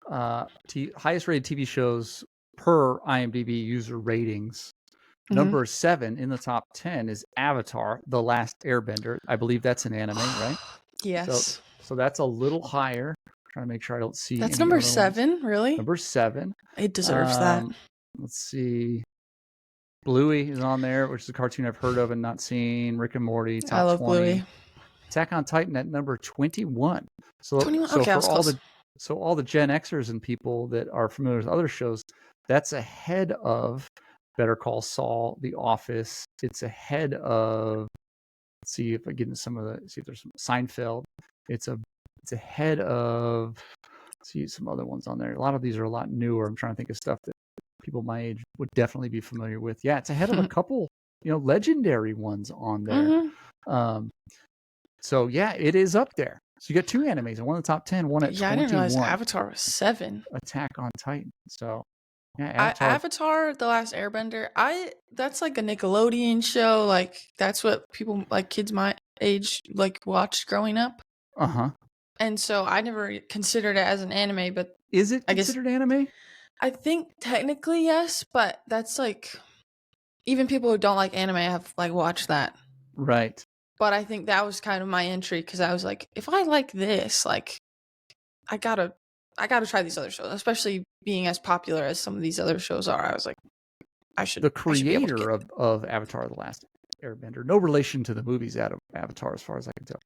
highest rated TV shows per IMDb user ratings. Number 7 in the top 10 is Avatar: The Last Airbender. I believe that's an anime, right? Yes. So that's a little higher. I'm trying to make sure I don't see. That's number 7, really? Number 7. It deserves that. Let's see. Bluey is on there, which is a cartoon I've heard of and not seen. Rick and Morty, top 20. I love Bluey. Attack on Titan at number 21. So 21? Okay, so all the Gen Xers and people that are familiar with other shows, that's ahead of Better Call Saul, The Office. It's ahead of, let's see if I get into see if there's some Seinfeld. It's ahead of, let's see some other ones on there. A lot of these are a lot newer. I'm trying to think of stuff that people my age would definitely be familiar with. Yeah, it's ahead of a couple, legendary ones on there. So yeah, it is up there. So you got 2 animes, and one in the top 10, one at 21. I didn't realize Avatar was 7. Attack on Titan. So yeah, Avatar: The Last Airbender. That's like a Nickelodeon show. Like that's what people like kids my age like watched growing up. And so I never considered it as an anime, but is it considered anime? I think technically yes, but that's like even people who don't like anime have like watched that. Right. But I think that was kind of my entry because I was like, if I like this, like I gotta try these other shows, especially being as popular as some of these other shows are. I was like, I should. The creator of Avatar: The Last Airbender, no relation to the movies out of Avatar, as far as I can tell.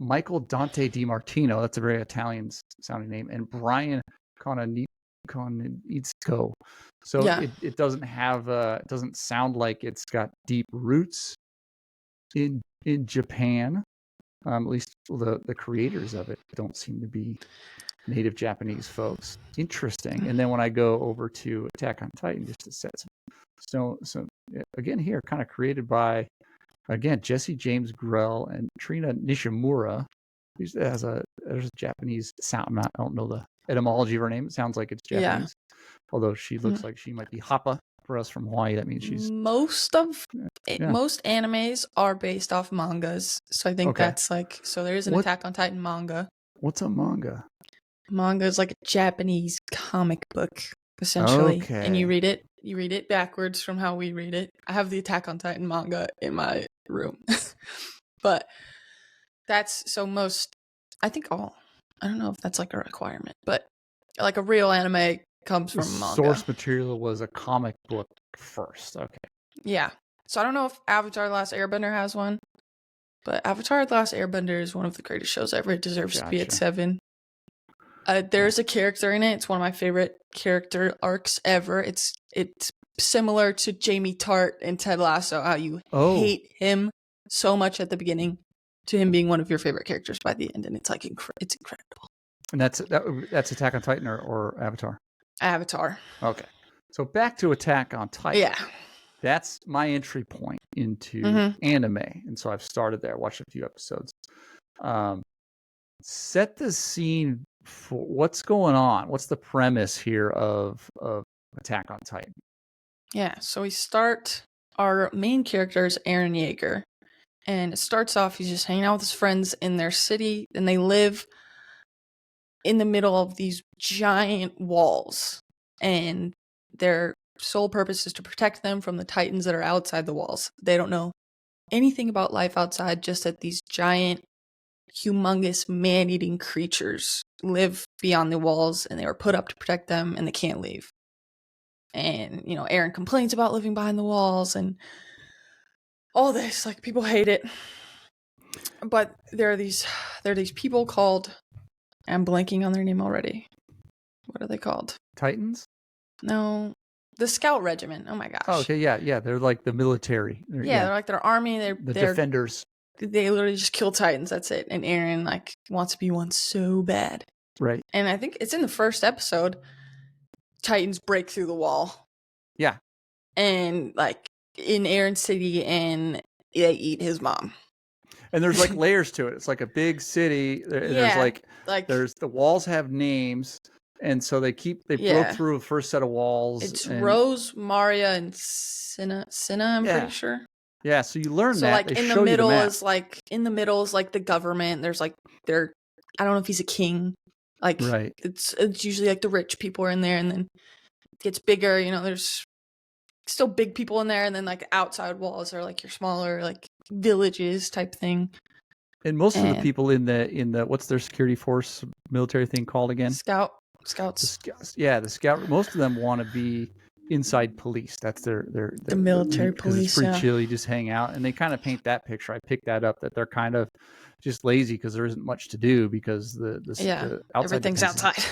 Michael Dante DiMartino, that's a very Italian sounding name, and Brian Konietzko. So it doesn't have it doesn't sound like it's got deep roots in Japan. At least the creators of it don't seem to be native Japanese folks. Interesting. And then when I go over to Attack on Titan, just to set some, so again here, kind of created by, again, Jesse James Grell and Trina Nishimura. There's a Japanese sound. I don't know the etymology of her name. It sounds like it's Japanese, although she looks like she might be Hapa. For us from Hawaii, that means she's most animes are based off mangas, so I think that's like there is an Attack on Titan manga. What's a manga? Manga is like a Japanese comic book essentially, and you read it backwards from how we read it. I have the Attack on Titan manga in my room, but that's so most. I think all. I don't know if that's like a requirement, but like a real anime comes from manga. Source material was a comic book first. Okay. Yeah. So I don't know if Avatar: The Last Airbender has one, but Avatar: The Last Airbender is one of the greatest shows ever. It deserves to be at 7. There's a character in it. It's one of my favorite character arcs ever. It's similar to Jamie Tart in Ted Lasso, how you hate him so much at the beginning to him being one of your favorite characters by the end, and it's like it's incredible. And that's Attack on Titan or Avatar? Avatar. Okay. So back to Attack on Titan. Yeah. That's my entry point into anime. And so I've started there, watched a few episodes. Set the scene for what's going on. What's the premise here of Attack on Titan? Yeah. So our main character is Eren Yeager. And it starts off, he's just hanging out with his friends in their city, and they live in the middle of these giant walls. and their sole purpose is to protect them from the titans that are outside the walls. They don't know anything about life outside, just that these giant, humongous, man-eating creatures live beyond the walls, and they were put up to protect them, and they can't leave. And, you know, Aaron complains about living behind the walls and all this. Like, people hate it. But there are these people called, I'm blanking on their name already. What are they called? Titans? No. The Scout Regiment. Oh my gosh. Oh, okay, yeah. They're like the military. They're like their army. They're defenders. They literally just kill Titans. That's it. And Aaron like wants to be one so bad. Right. And I think it's in the first episode. Titans break through the wall. Yeah. And like in Aaron's city, and they eat his mom. And there's like layers to it. It's like a big city. There's like there's the walls have names. And so they broke through the first set of walls. It's Rose, Mariah, and Cinna, I'm pretty sure. Yeah, so you learn that. So like in the middle is like the government. There's like I don't know if he's a king. Like it's usually like the rich people are in there, and then it gets bigger, you know, there's still big people in there, and then like outside walls are like your smaller like villages type thing. And most of the people in the what's their security force military thing called again? Scouts. The scout. Most of them want to be inside police. That's their the military police. It's pretty chill. You just hang out, and they kind of paint that picture. I picked that up, that they're kind of just lazy because there isn't much to do because the outside everything's outside.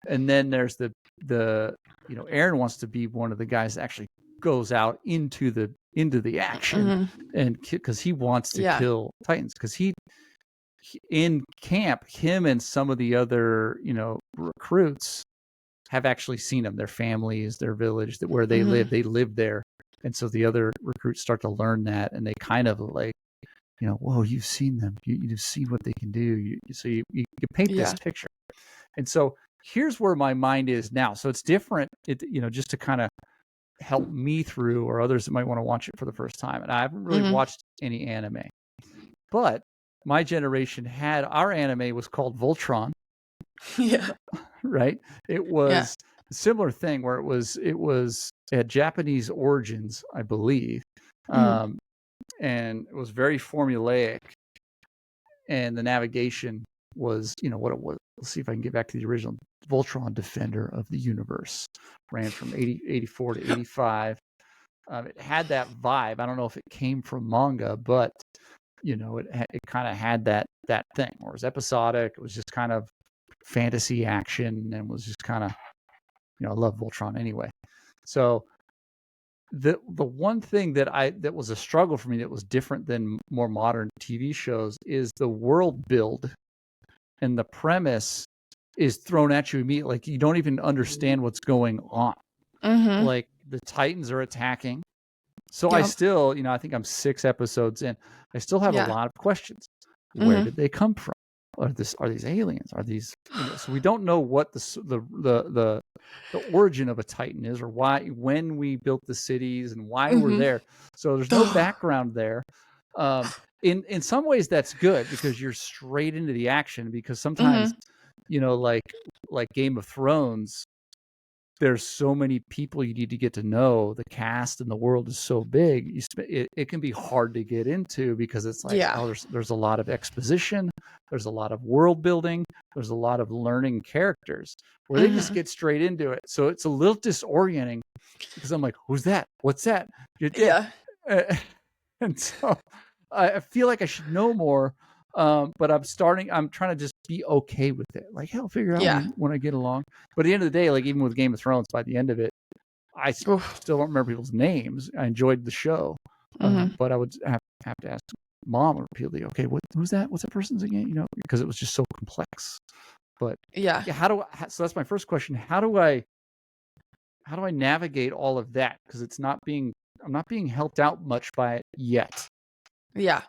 And then there's the you know, Aaron wants to be one of the guys that actually goes out into the action, and because he wants to kill Titans, because he in camp, him and some of the other, you know, recruits have actually seen them, their families, their village, where they live there. And so the other recruits start to learn that, and they kind of like, you know, whoa, you've seen them, you've seen what they can do. So you paint this picture. And so here's where my mind is now. So it's different, you know, just to kind of help me through, or others that might want to watch it for the first time. And I haven't really watched any anime, but my generation our anime was called Voltron. Yeah. Right. It was a similar thing where it had Japanese origins, I believe. And it was very formulaic, and the navigation was, you know, what it was. Let's see if I can get back to the original. Voltron, Defender of the Universe, ran from 84 to 85. It had that vibe. I don't know if it came from manga, but you know, it kind of had that thing where it was episodic. It was just kind of fantasy action, and was just kind of, you know, I love Voltron anyway. So the one thing that was a struggle for me, that was different than more modern TV shows, is the world build, and the premise is thrown at you immediately. Like, you don't even understand what's going on. Like, the Titans are attacking. So I still, you know, I think I'm 6 episodes in. I still have a lot of questions. Where did they come from? Are these aliens? Are these, you know, so we don't know what the origin of a Titan is, or when we built the cities, and why we're there. So there's no background there. In some ways that's good, because you're straight into the action, because sometimes, you know, like Game of Thrones, there's so many people you need to get to know. The cast and the world is so big. It can be hard to get into, because it's like, there's a lot of exposition. There's a lot of world building. There's a lot of learning characters, where they just get straight into it. So it's a little disorienting, because I'm like, who's that? What's that? And so I feel like I should know more. But I'm trying to just be okay with it. Like, hell, figure out when I get along. But at the end of the day, like, even with Game of Thrones, by the end of it, I still don't remember people's names. I enjoyed the show. But I would have to ask Mom repeatedly, okay, who's that? What's that person's again? You know, because it was just so complex. But so that's my first question. How do I navigate all of that? Because I'm not being helped out much by it yet. Yeah.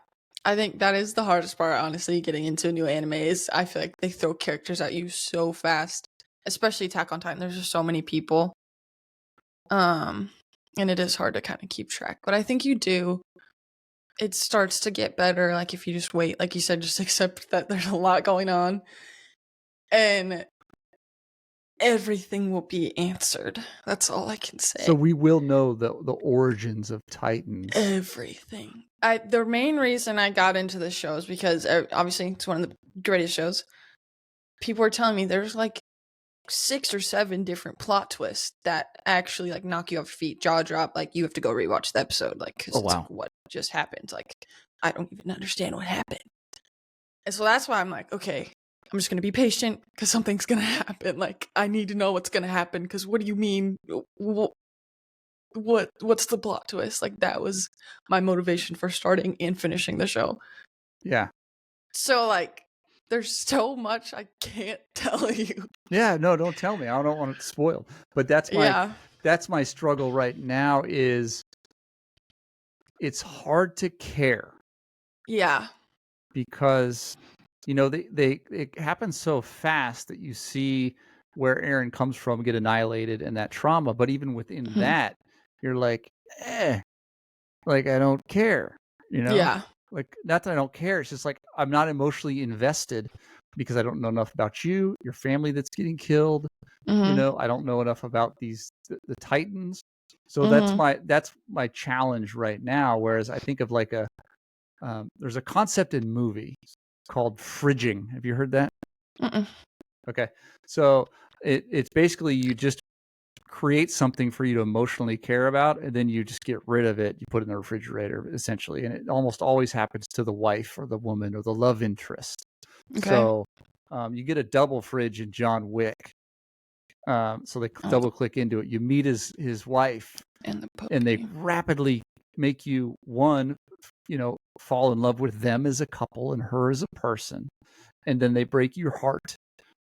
I think that is the hardest part, honestly, getting into a new anime, is I feel like they throw characters at you so fast, especially Attack on Titan. There's just so many people. And it is hard to kind of keep track, but I think it starts to get better. Like, if you just wait, like you said, just accept that there's a lot going on. And everything will be answered. That's all I can say. So we will know the origins of Titans. Everything. The main reason I got into this show is because obviously it's one of the greatest shows. People are telling me there's like 6 or 7 different plot twists that actually like knock you off your feet, jaw drop. Like you have to go rewatch the episode, like because it's like, what just happened? Like I don't even understand what happened. And so that's why I'm like, okay, I'm just gonna be patient because something's gonna happen. Like I need to know what's gonna happen because what do you mean? What's the plot twist? Like that was my motivation for starting and finishing the show. Yeah. So like there's so much I can't tell you. Yeah, no, don't tell me. I don't want it to spoil. But that's my struggle right now is it's hard to care. Yeah. Because it happens so fast that you see where Aaron comes from get annihilated and that trauma, but even within that you're like, like I don't care, Yeah. like not that I don't care, it's just like I'm not emotionally invested because I don't know enough about you, your family that's getting killed. I don't know enough about the Titans. So that's my challenge right now. Whereas I think of like there's a concept in movies called fridging. Have you heard that? Okay. So it's basically you just create something for you to emotionally care about, and then you just get rid of it. You put it in the refrigerator, essentially. And it almost always happens to the wife or the woman or the love interest. Okay. So you get a double fridge in John Wick. So they double click into it. You meet his wife, and they rapidly make you fall in love with them as a couple and her as a person, and then they break your heart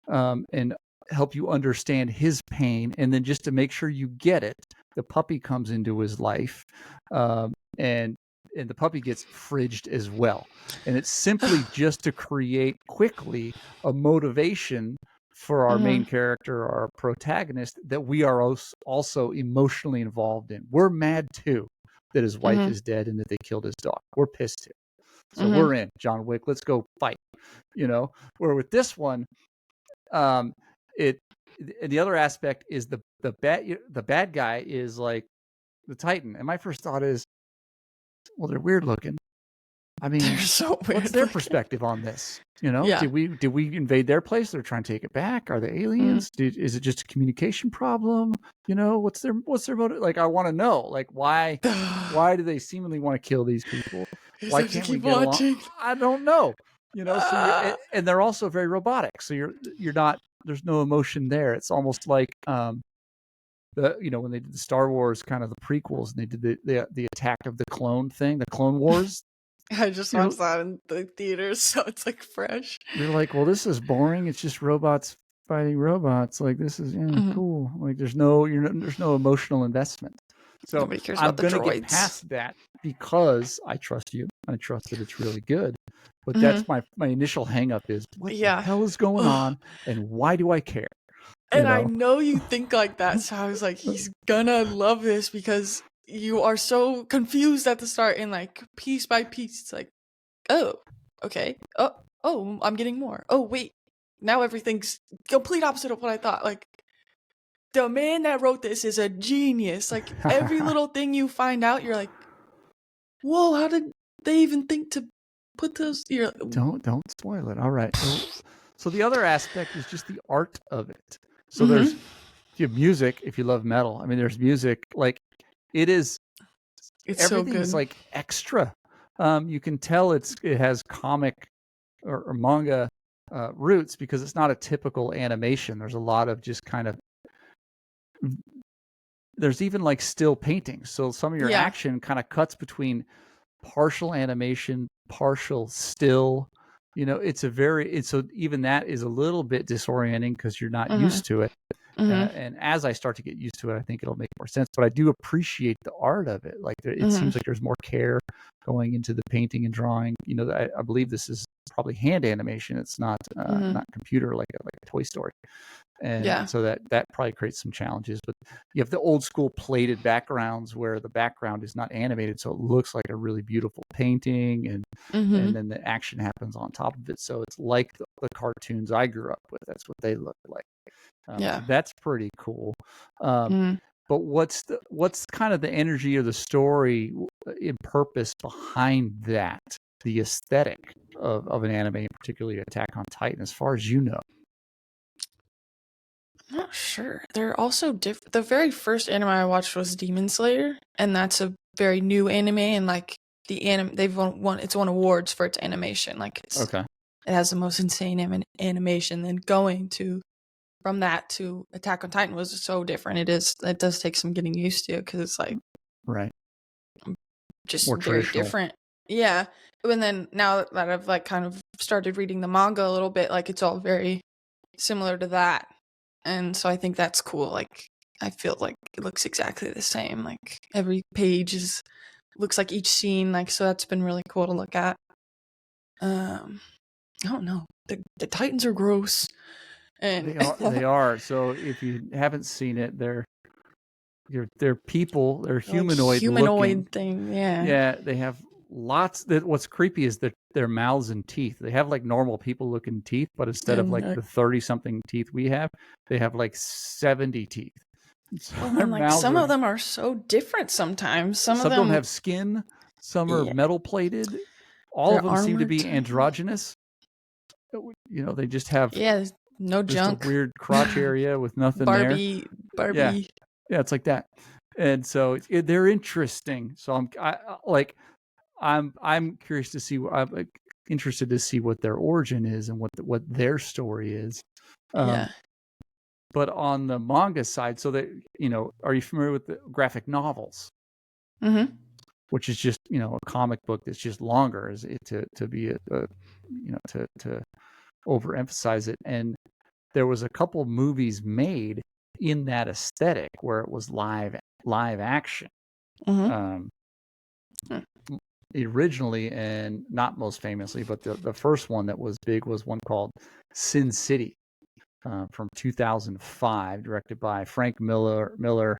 and help you understand his pain, and then just to make sure you get it, the puppy comes into his life, and the puppy gets fridged as well, and it's simply just to create quickly a motivation for our main character, our protagonist, that we are also emotionally involved in. We're mad too that his wife is dead and that they killed his dog. We're pissed too. So we're in John Wick. Let's go fight. Where with this one, the other aspect is the bad guy is like the Titan. And my first thought is, well, they're weird looking. I mean, they're so weird. What's their perspective on this? Yeah. Did we invade their place? They're trying to take it back. Are they aliens? Is it just a communication problem? What's their motive? Like, I want to know, like, why do they seemingly want to kill these people? Why can't we get along? I don't know. So and they're also very robotic. So you're not. There's no emotion there. It's almost like when they did the Star Wars kind of the prequels and they did the Attack of the Clone thing, the Clone Wars. I just watched that in the theaters, so it's like fresh. You're like, well, this is boring. It's just robots fighting robots. Like, this is cool. Like, there's no emotional investment. So nobody cares I'm about the gonna droids. get past that because I trust you. I trust that it's really good. But that's my initial hang up is what the hell is going on and why do I care? And I know you think like that, so I was like, he's gonna love this because you are so confused at the start and like piece by piece it's like, oh, okay, oh, I'm getting more. Oh wait, now everything's complete opposite of what I thought. Like the man that wrote this is a genius. Like every little thing you find out, you're like, whoa, how did they even think to put those? You're like, don't spoil it. All right. So the other aspect is just the art of it. So there's music. If you love metal, I mean, there's music. Like it's everything's so like extra. You can tell it has comic or manga roots because it's not a typical animation. There's a lot of just kind of. There's even like still paintings. So some of your action kind of cuts between partial animation, partial still. So even that is a little bit disorienting because you're not used to it. And as I start to get used to it, I think it'll make more sense. But I do appreciate the art of it. Like it seems like there's more care going into the painting and drawing. I believe this is probably hand animation. It's not not computer like a Toy Story. And so that probably creates some challenges. But you have the old school plated backgrounds where the background is not animated, so it looks like a really beautiful painting, and then the action happens on top of it. So it's like the cartoons I grew up with. That's what they look like. Yeah. So that's pretty cool. Mm. But what's kind of the energy of the story and purpose behind that? The aesthetic of an anime, particularly Attack on Titan, as far as you know. I'm not sure. They're also different. The very first anime I watched was Demon Slayer, and that's a very new anime, and like they've won it's won awards for its animation. Like Okay. It has the most insane animation. Then going from that to Attack on Titan was so different. It does take some getting used to because it's like right, just more very traditional. different. Yeah, and then now that I've like kind of started reading the manga a little bit, like it's all very similar to that. And so I think that's cool. Like, I feel like it looks exactly the same. Like, every page looks like each scene. Like, so that's been really cool to look at. I don't know. The Titans are gross. And They are. So if you haven't seen it, they're people. They're humanoid looking. Thing. Yeah. Yeah, they have lots. What's creepy is their mouths and teeth. They have like normal people looking teeth, but instead of like the 30-something teeth we have, they have like 70 teeth. So and like some of them are so different sometimes. Some of them don't have skin. Some are metal plated. All of them seem to be androgynous. You know, they just have no junk. A weird crotch area with nothing Barbie. Yeah, it's like that. And so they're interesting. So I'm curious to see. I'm interested to see what their origin is and what their story is. But on the manga side, so that are you familiar with the graphic novels? Mm-hmm. Which is just a comic book that's just longer, is it to be to overemphasize it. And there was a couple movies made in that aesthetic where it was live action. Mm-hmm. Originally, and not most famously, but the first one that was big was one called Sin City from 2005, directed by Frank Miller.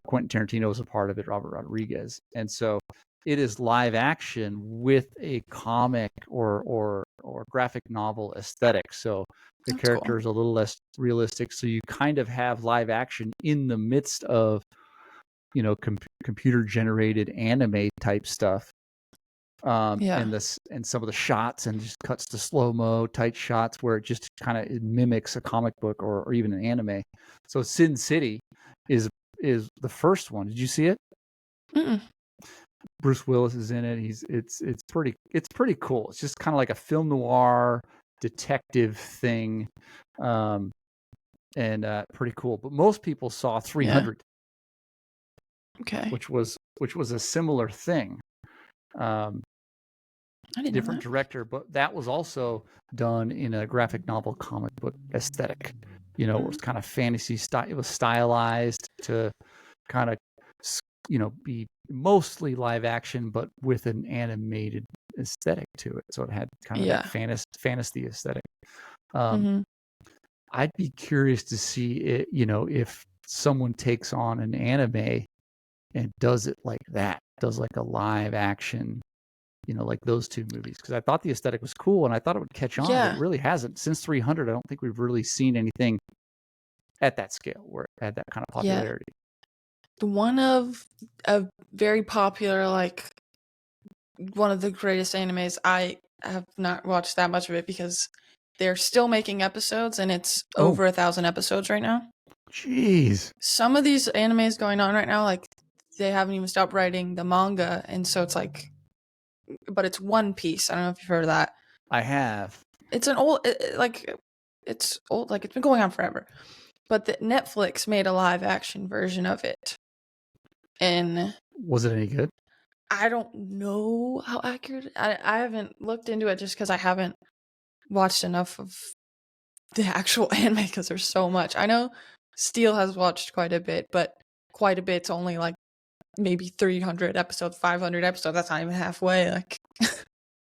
Quentin Tarantino was a part of it, Robert Rodriguez. And so it is live action with a comic or graphic novel aesthetic. So the character is a little less realistic. So you kind of have live action in the midst of computer generated anime type stuff. And some of the shots and just cuts to slow-mo tight shots where it just kind of mimics a comic book or even an anime. So Sin City is the first one. Did you see it? Mm-mm. Bruce Willis is in it. It's pretty cool. It's just kind of like a film noir detective thing, and pretty cool. But most people saw 300, which was a similar thing. Different director, but that was also done in a graphic novel comic book aesthetic. It was kind of fantasy style. It was stylized to kind of be mostly live action, but with an animated aesthetic to it. So it had kind of that fantasy aesthetic. I'd be curious to see it, if someone takes on an anime and does it like that, does like a live action, like those two movies, because I thought the aesthetic was cool and I thought it would catch on, but it really hasn't. Since 300, I don't think we've really seen anything at that scale where it had that kind of popularity. One of a very popular, like one of the greatest animes. I have not watched that much of it because they're still making episodes and it's over 1,000 episodes right now. Jeez. Some of these animes going on right now, like they haven't even stopped writing the manga, and so it's like, but it's One Piece. I don't know if you've heard of that. I have. It's an old, it's old, like it's been going on forever. But Netflix made a live action version of it. And was it any good? I don't know how accurate. I haven't looked into it just because I haven't watched enough of the actual anime because there's so much. I know Steel has watched quite a bit, but quite a bit's only like maybe 300 episodes, 500 episodes. That's not even halfway. Like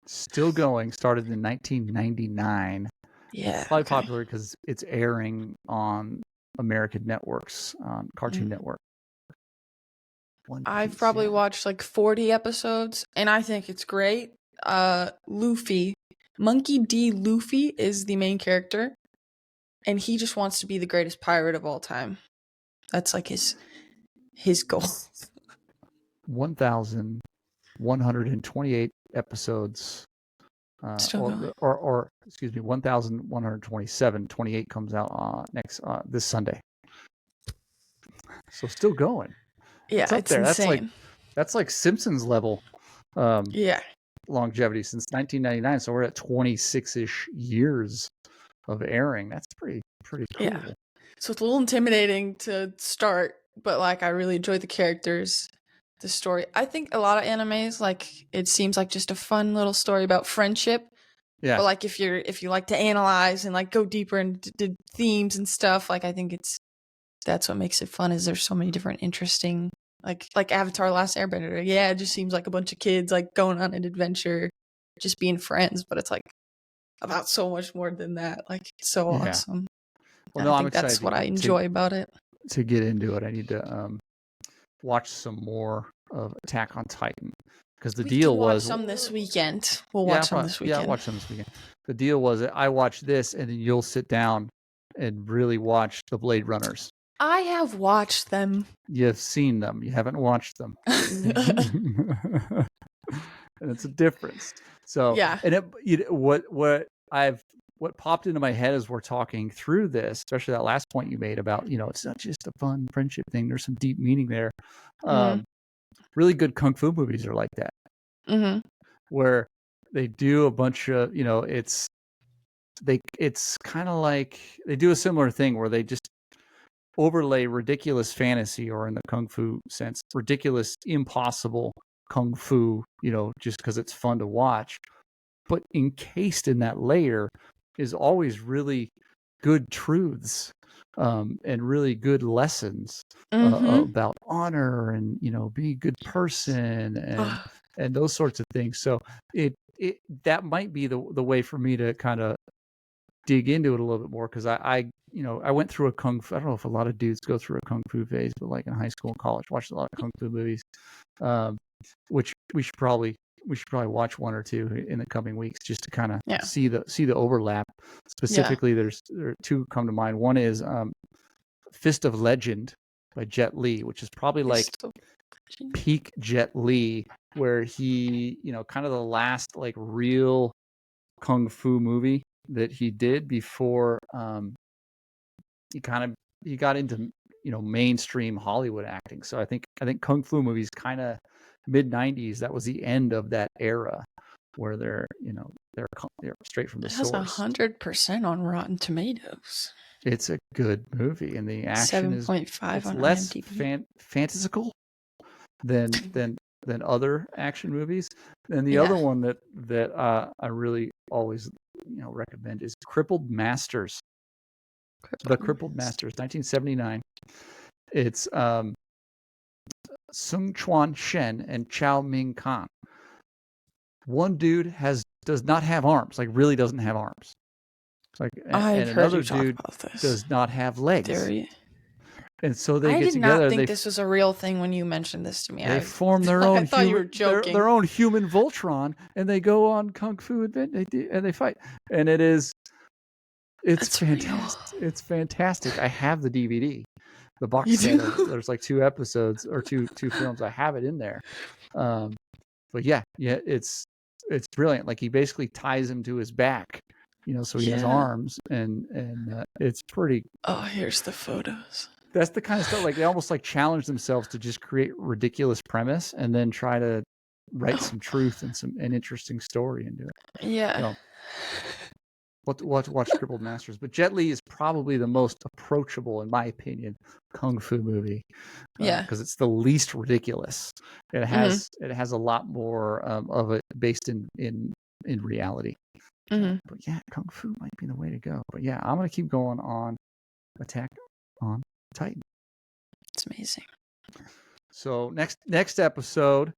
still going. Started in 1999. Yeah, probably popular because it's airing on American networks, on Cartoon Network. I've probably watched like 40 episodes, and I think it's great. Luffy, Monkey D. Luffy is the main character, and he just wants to be the greatest pirate of all time. That's like his goal. 1,128 episodes. Still going. Or excuse me, 1,127. 28 comes out this Sunday. So still going. Yeah, it's up there. insane. That's like Simpsons level. Yeah. Longevity since 1999. So we're at 26-ish years of airing. That's pretty cool. Yeah. So it's a little intimidating to start, but like I really enjoy the characters, the story. I think a lot of animes, like it seems like just a fun little story about friendship. Yeah. But like if you like to analyze and like go deeper into themes and stuff, like I think that's what makes it fun. Is there's so many different interesting like Avatar: Last Airbender. Yeah, it just seems like a bunch of kids like going on an adventure, just being friends. But it's like about so much more than that. Like it's so awesome. Well, no, I think that's what I enjoy about it. To get into it, I need to watch some more of Attack on Titan because the deal was watch some this weekend. We'll watch some this weekend. Yeah, watch some this weekend. The deal was that I watch this, and then you'll sit down and really watch the Blade Runners. I have watched them. You've seen them. You haven't watched them. And it's a difference. So yeah. And what popped into my head as we're talking through this, especially that last point you made about, it's not just a fun friendship thing. There's some deep meaning there. Really good kung fu movies are like that, where they do a bunch of, it's kind of like they do a similar thing where they just overlay ridiculous fantasy, or in the kung fu sense, ridiculous, impossible kung fu, just because it's fun to watch. But encased in that layer is always really good truths and really good lessons about honor and, being a good person and those sorts of things. So that might be the way for me to kind of dig into it a little bit more, because I went through a kung fu. I don't know if a lot of dudes go through a kung fu phase, but like in high school and college, watched a lot of kung fu movies, which we should probably watch one or two in the coming weeks just to kind of see the overlap. Specifically, there are two come to mind. One is Fist of Legend by Jet Li, which is probably like peak Jet Li, where he, kind of the last like real kung fu movie that he did before he got into mainstream Hollywood acting. So I think kung fu movies kind of mid-90s, that was the end of that era where they're straight from the source. It has 100% on Rotten Tomatoes. It's a good movie, and the action 7.5 on less IMDb. Fantastical than other action movies. And the other one that I really always recommend is Crippled Masters. Crippled Masters, 1979. It's Sung Chuan Shen and Chao Ming Kang. One dude does not have arms, like really doesn't have arms. And another dude does not have legs. And so they get together. I did not think this was a real thing when you mentioned this to me. They form their own. I thought you were joking. Their own human Voltron, and they go on kung fu adventure, and they fight. And it's fantastic. It's fantastic. I have the DVD, the box set. There's like 2 episodes or two films. I have it in there. But yeah, it's brilliant. Like he basically ties him to his back, so he has arms, and it's pretty. Oh, here's the photos. That's the kind of stuff, like they almost like challenge themselves to just create ridiculous premise and then try to write some truth and an interesting story into it. Yeah. Watch Crippled Masters. But Jet Li is probably the most approachable, in my opinion, kung fu movie. Because it's the least ridiculous. It has a lot more of it based in reality. But yeah, kung fu might be the way to go. But yeah, I'm gonna keep going on Attack on Titan. It's amazing. So next episode,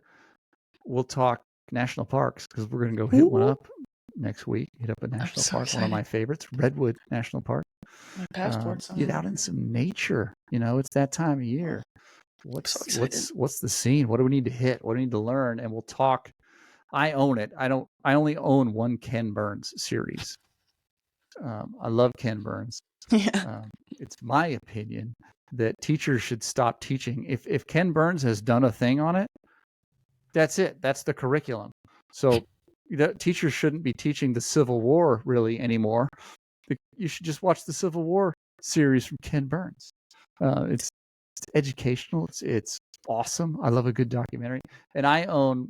we'll talk national parks, because we're gonna go hit one up next week. Hit up a national park, excited. One of my favorites, Redwood National Park. My passport's on. Get out in some nature. It's that time of year. What's the scene? What do we need to hit? What do we need to learn? And we'll talk. I own it. I only own one Ken Burns series. I love Ken Burns. Yeah. It's my opinion that teachers should stop teaching. If Ken Burns has done a thing on it, that's it. That's the curriculum. So teachers shouldn't be teaching the Civil War really anymore. You should just watch the Civil War series from Ken Burns. It's educational. It's awesome. I love a good documentary. And I own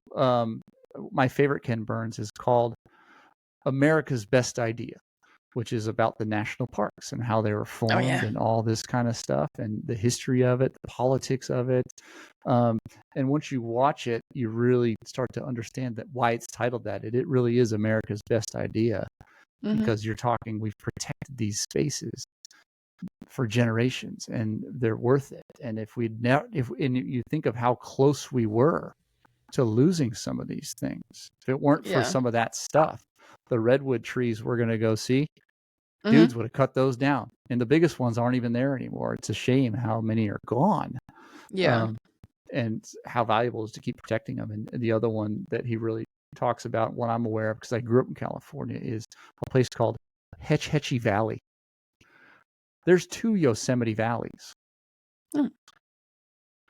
my favorite Ken Burns is called America's Best Idea, which is about the national parks and how they were formed and all this kind of stuff and the history of it, the politics of it. And once you watch it, you really start to understand that why it's titled that. It really is America's Best Idea, because you're talking, we've protected these spaces for generations and they're worth it. And if you think of how close we were to losing some of these things, if it weren't for some of that stuff, the redwood trees we're going to go see, dudes would have cut those down. And the biggest ones aren't even there anymore. It's a shame how many are gone. Yeah. And how valuable it is to keep protecting them. And the other one that he really talks about, what I'm aware of, because I grew up in California, is a place called Hetch Hetchy Valley. There's 2 Yosemite valleys.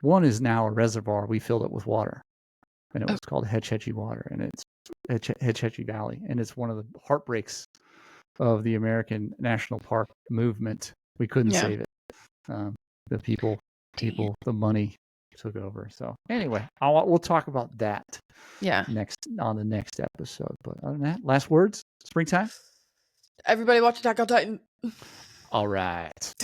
One is now a reservoir. We filled it with water, and it was called Hetch Hetchy Water, and it's Hetch Hetchy Valley, and it's one of the heartbreaks of the American National Park movement. We couldn't save it. The people, the money took over. So anyway, we'll talk about that. On the next episode. But other than that, last words. Springtime. Everybody watch Attack on Titan. All right.